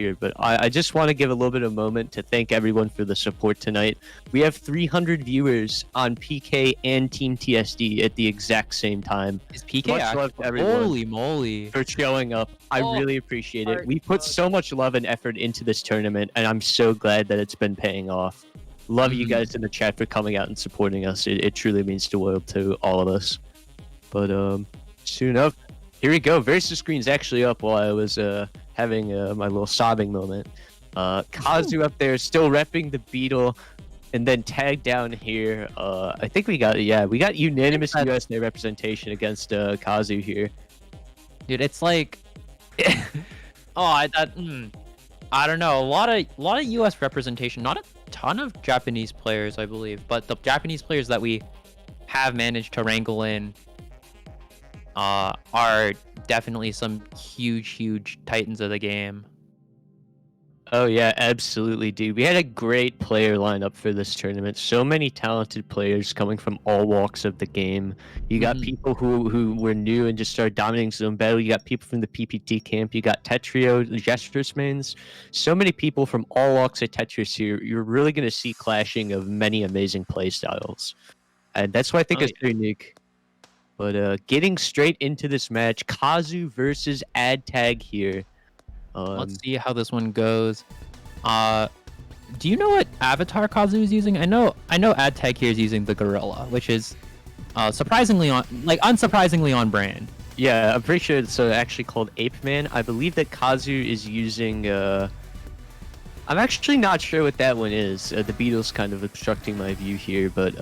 here, but I just want to give a little bit of a moment to thank everyone for the support tonight. We have 300 viewers on PK and Team TSD at the exact same time. Is PK Much love to everyone Holy moly. for showing up. I really appreciate it. We put so much love and effort into this tournament, and I'm so glad that it's been paying off. Love you guys in the chat for coming out and supporting us. It truly means the world to all of us. But soon up, here we go. Versus screen's actually up while I was having my little sobbing moment. Kazu up there still repping the Beetle, and then tag down here. I think we got unanimous USA representation against Kazu here. Dude, it's like I don't know. A lot of US representation, not a ton of Japanese players, I believe, but the Japanese players that we have managed to wrangle in are definitely some huge titans of the game. Oh yeah, absolutely, dude. We had a great player lineup for this tournament. So many talented players coming from all walks of the game. You got people who were new and just started dominating zone battle. You got people from the PPT camp. You got Tetrio, the Gestures mains. So many people from all walks of Tetris here. You're really going to see clashing of many amazing play styles. And that's what I think is unique. But getting straight into this match, Kazu versus AddTagHere. Let's see how this one goes. Do you know what avatar Kazu is using? I know AddTagHere is using the gorilla, which is unsurprisingly on brand. Yeah, I'm pretty sure it's actually called Ape Man. I believe that Kazu is using I'm actually not sure what that one is. The Beetle's kind of obstructing my view here, but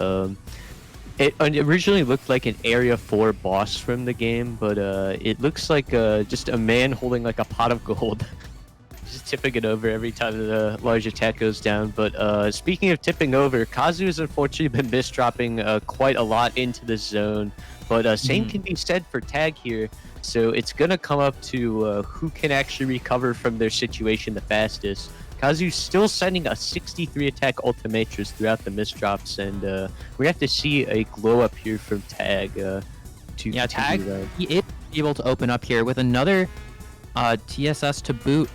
it originally looked like an Area 4 boss from the game, but it looks like just a man holding like a pot of gold. Just tipping it over every time the large attack goes down. But speaking of tipping over, Kazu has unfortunately been misdropping quite a lot into the zone. But same can be said for AddTagHere. So it's going to come up to who can actually recover from their situation the fastest. Kazu's still sending a 63 attack Ultimatrix throughout the misdrops, and we have to see a glow up here from Tag. Tag, he is able to open up here with another TSS to boot.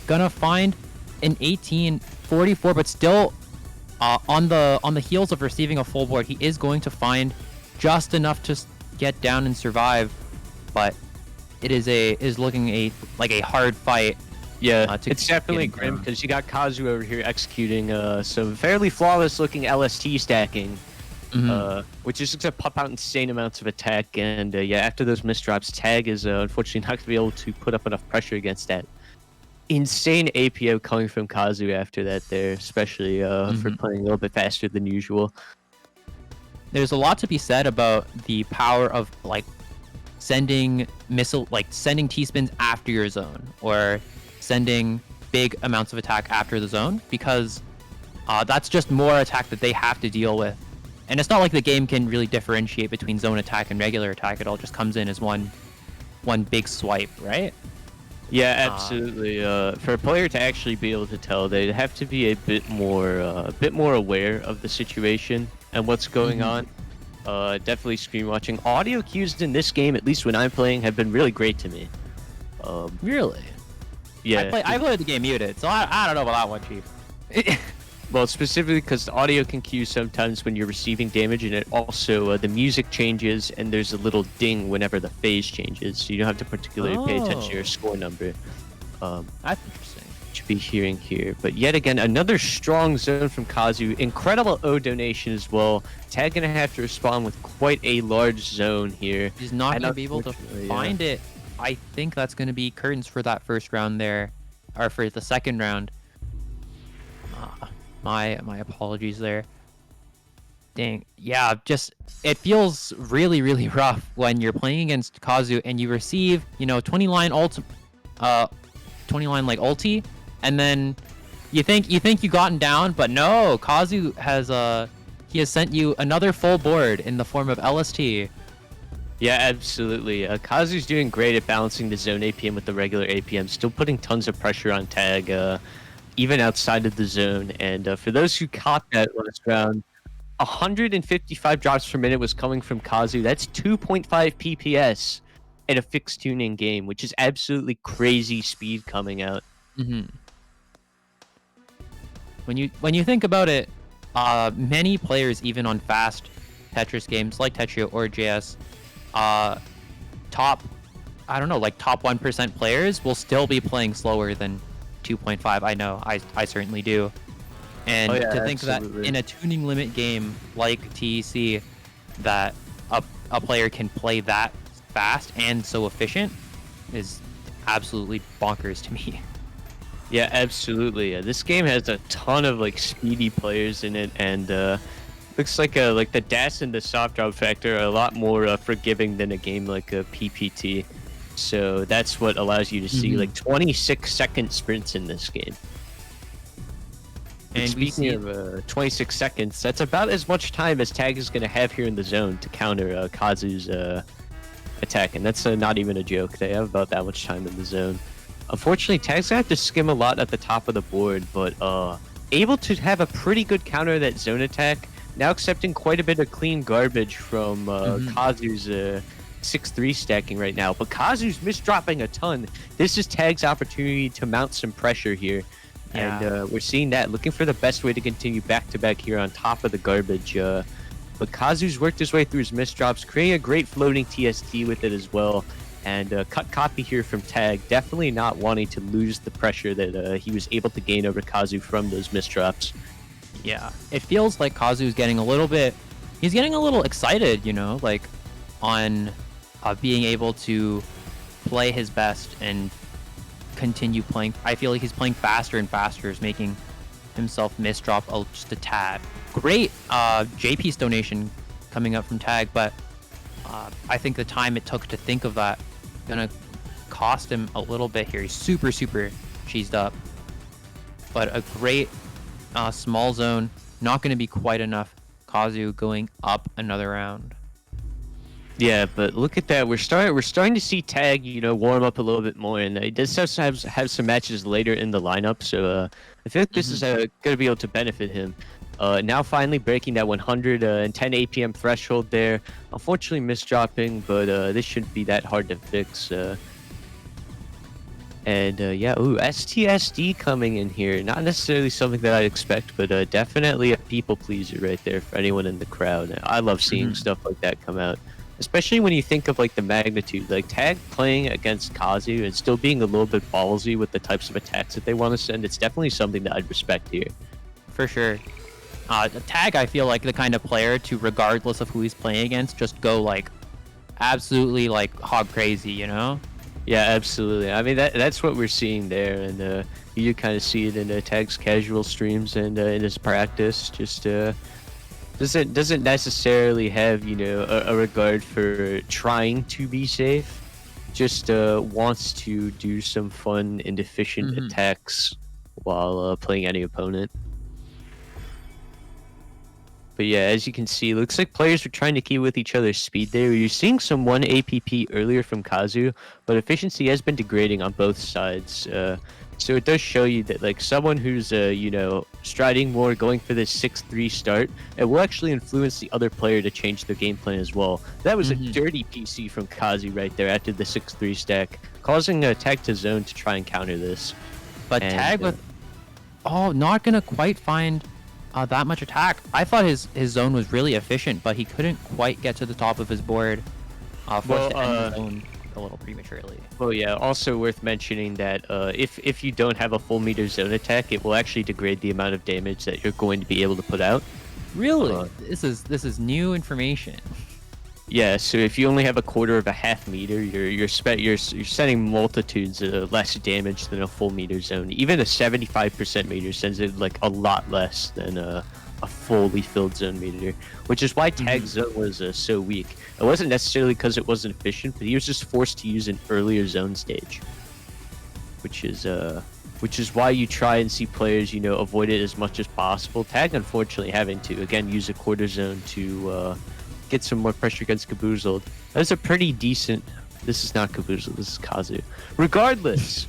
Gonna find an 1844, but still on the heels of receiving a full board, he is going to find just enough to get down and survive. But it is looking like a hard fight. Yeah, it's definitely grim because you got Kazu over here executing some fairly flawless looking LST stacking, which is just to pop out insane amounts of attack. And yeah, after those misdrops, Tag is unfortunately not going to be able to put up enough pressure against that. Insane APO coming from Kazu after that there, especially for playing a little bit faster than usual. There's a lot to be said about the power of sending T-spins after your zone, or sending big amounts of attack after the zone, because that's just more attack that they have to deal with. And it's not like the game can really differentiate between zone attack and regular attack. It all just comes in as one big swipe, right? Yeah, absolutely. For a player to actually be able to tell, they'd have to be a bit more aware of the situation and what's going on. Definitely screen watching. Audio cues in this game, at least when I'm playing, have been really great to me. Really? Yeah. I played the game muted, so I don't know about that one, Chief. Well, specifically because the audio can cue sometimes when you're receiving damage, and it also the music changes, and there's a little ding whenever the phase changes, so you don't have to particularly pay attention to your score number. That's interesting. Should be hearing here, but yet again, another strong zone from Kazu. Incredible O donation as well. Tag gonna have to respond with quite a large zone here. He's not gonna be able to find it. I think that's gonna be curtains for that first round there, or for the second round. My apologies there. Dang. Yeah, just it feels really rough when you're playing against Kazu and you receive, 20 line ulti, and then you think you gotten down, but no, Kazu has he has sent you another full board in the form of LST. Yeah, absolutely. Kazu's doing great at balancing the zone APM with the regular APM, still putting tons of pressure on Tag, even outside of the zone. And for those who caught that last round, 155 drops per minute was coming from Kazu. That's 2.5 PPS in a fixed tuning game, which is absolutely crazy speed coming out. when you think about it, many players, even on fast Tetris games like Tetris or JS, top, I don't know, like top 1% players will still be playing slower than 2.5. I know, I certainly do. And Oh, yeah, to think that absolutely. in a tuning limit game like TEC, that a player can play that fast and so efficient is absolutely bonkers to me. Yeah, absolutely. This game has a ton of like speedy players in it, and looks like the dash and the soft drop factor are a lot more forgiving than a game like a PPT. So that's what allows you to see like 26-second sprints in this game. And we Speaking see of 26 seconds, that's about as much time as Tag is going to have here in the zone to counter Kazu's attack, and that's not even a joke. They have about that much time in the zone. Unfortunately, Tag's gonna have to skim a lot at the top of the board, but able to have a pretty good counter of that zone attack. Now accepting quite a bit of clean garbage from Kazu's 6-3 stacking right now, but Kazu's misdropping a ton. This is Tag's opportunity to mount some pressure here. Yeah. And we're seeing that, looking for the best way to continue back-to-back here on top of the garbage. But Kazu's worked his way through his misdrops, creating a great floating TST with it as well. And cut copy here from Tag, definitely not wanting to lose the pressure that he was able to gain over Kazu from those misdrops. Yeah, it feels like Kazu's getting a little bit, he's getting a little excited, you know, like on being able to play his best and continue playing. I feel like he's playing faster and faster, is making himself misdrop just a tad. Great J-piece donation coming up from Tag, but I think the time it took to think of that gonna cost him a little bit here. He's super cheesed up, but a great small zone, not going to be quite enough. Kazu going up another round. Yeah, but look at that. We're starting to see Tag, warm up a little bit more, and he does have some matches later in the lineup. So I feel like this is going to be able to benefit him. Now finally breaking that 110 APM threshold there. Unfortunately misdropping, but this shouldn't be that hard to fix. Yeah, STSD coming in here. Not necessarily something that I'd expect, but definitely a people pleaser right there for anyone in the crowd. I love seeing stuff like that come out. Especially when you think of like the magnitude, like Tag playing against Kazu and still being a little bit ballsy with the types of attacks that they want to send. It's definitely something that I'd respect here. For sure. Tag, I feel like the kind of player to, regardless of who he's playing against, just go like absolutely like hog crazy, you know? Yeah, absolutely. I mean, that's what we're seeing there, and you kind of see it in Tag's casual streams and in his practice. Just doesn't necessarily have a regard for trying to be safe. Just wants to do some fun and efficient attacks while playing any opponent. But yeah, as you can see, looks like players are trying to keep with each other's speed there. You're seeing some 1 APP earlier from Kazu, but efficiency has been degrading on both sides. So it does show you that like someone who's striding more, going for this 6-3 start, it will actually influence the other player to change their game plan as well. That was a dirty PC from Kazu right there after the 6-3 stack, causing Tag to zone to try and counter this. But Tag with not gonna quite find that much attack. I thought his zone was really efficient, but he couldn't quite get to the top of his board. Forced to end the zone a little prematurely. Well, yeah. Also worth mentioning that if you don't have a full meter zone attack, it will actually degrade the amount of damage that you're going to be able to put out. Really? This is new information. Yeah. So if you only have a quarter of a half meter, you're sending multitudes of less damage than a full meter zone. Even a 75% meter sends it like a lot less than a fully filled zone meter, which is why Tag's zone was so weak. It wasn't necessarily because it wasn't efficient, but he was just forced to use an earlier zone stage, which is why you try and see players avoid it as much as possible. Tag unfortunately having to again use a quarter zone to get some more pressure against Kaboozled. That's a pretty decent. This is not Kaboozled. This is Kazu. Regardless,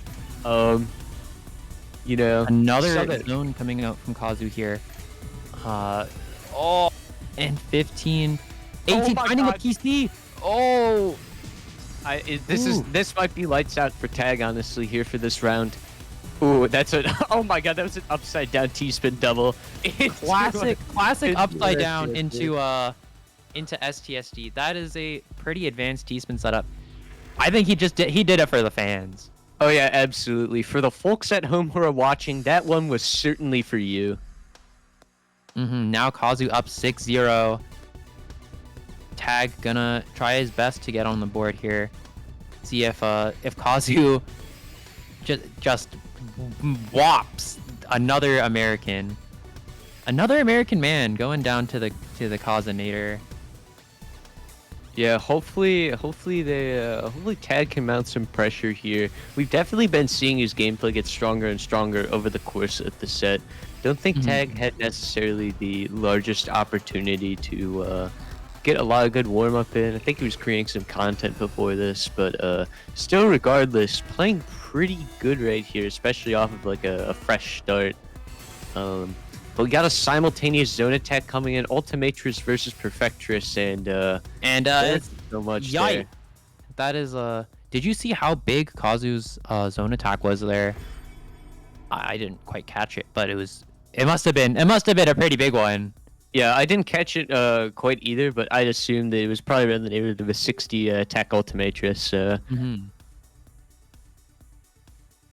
Another zone coming out from Kazu here. And 15, 18, finding a PC. This might be lights out for Tag honestly here for this round. Ooh, that's a. Oh my god, that was an upside down T-spin double. Classic into upside down STSD. into STSD. That is a pretty advanced T-spin setup. I think he did it for the fans. Oh yeah, absolutely. For the folks at home who are watching, that one was certainly for you. Now Kazu up 6-0. Tag gonna try his best to get on the board here. See if Kazu just whops another American man going down to the Kazanator. Yeah, hopefully Tag can mount some pressure here. We've definitely been seeing his gameplay get stronger and stronger over the course of the set. Don't think Tag had necessarily the largest opportunity to get a lot of good warm-up in. I think he was creating some content before this, but still, regardless, playing pretty good right here, especially off of like a fresh start. But we got a simultaneous zone attack coming in, Ultimatrix versus Perfectress, and It's so much yikes. there. That is Did you see how big Kazu's zone attack was there? I didn't quite catch it, but it must have been a pretty big one. Yeah, I didn't catch it quite either, but I'd assume that it was probably around the neighborhood of a 60 attack Ultimatrix.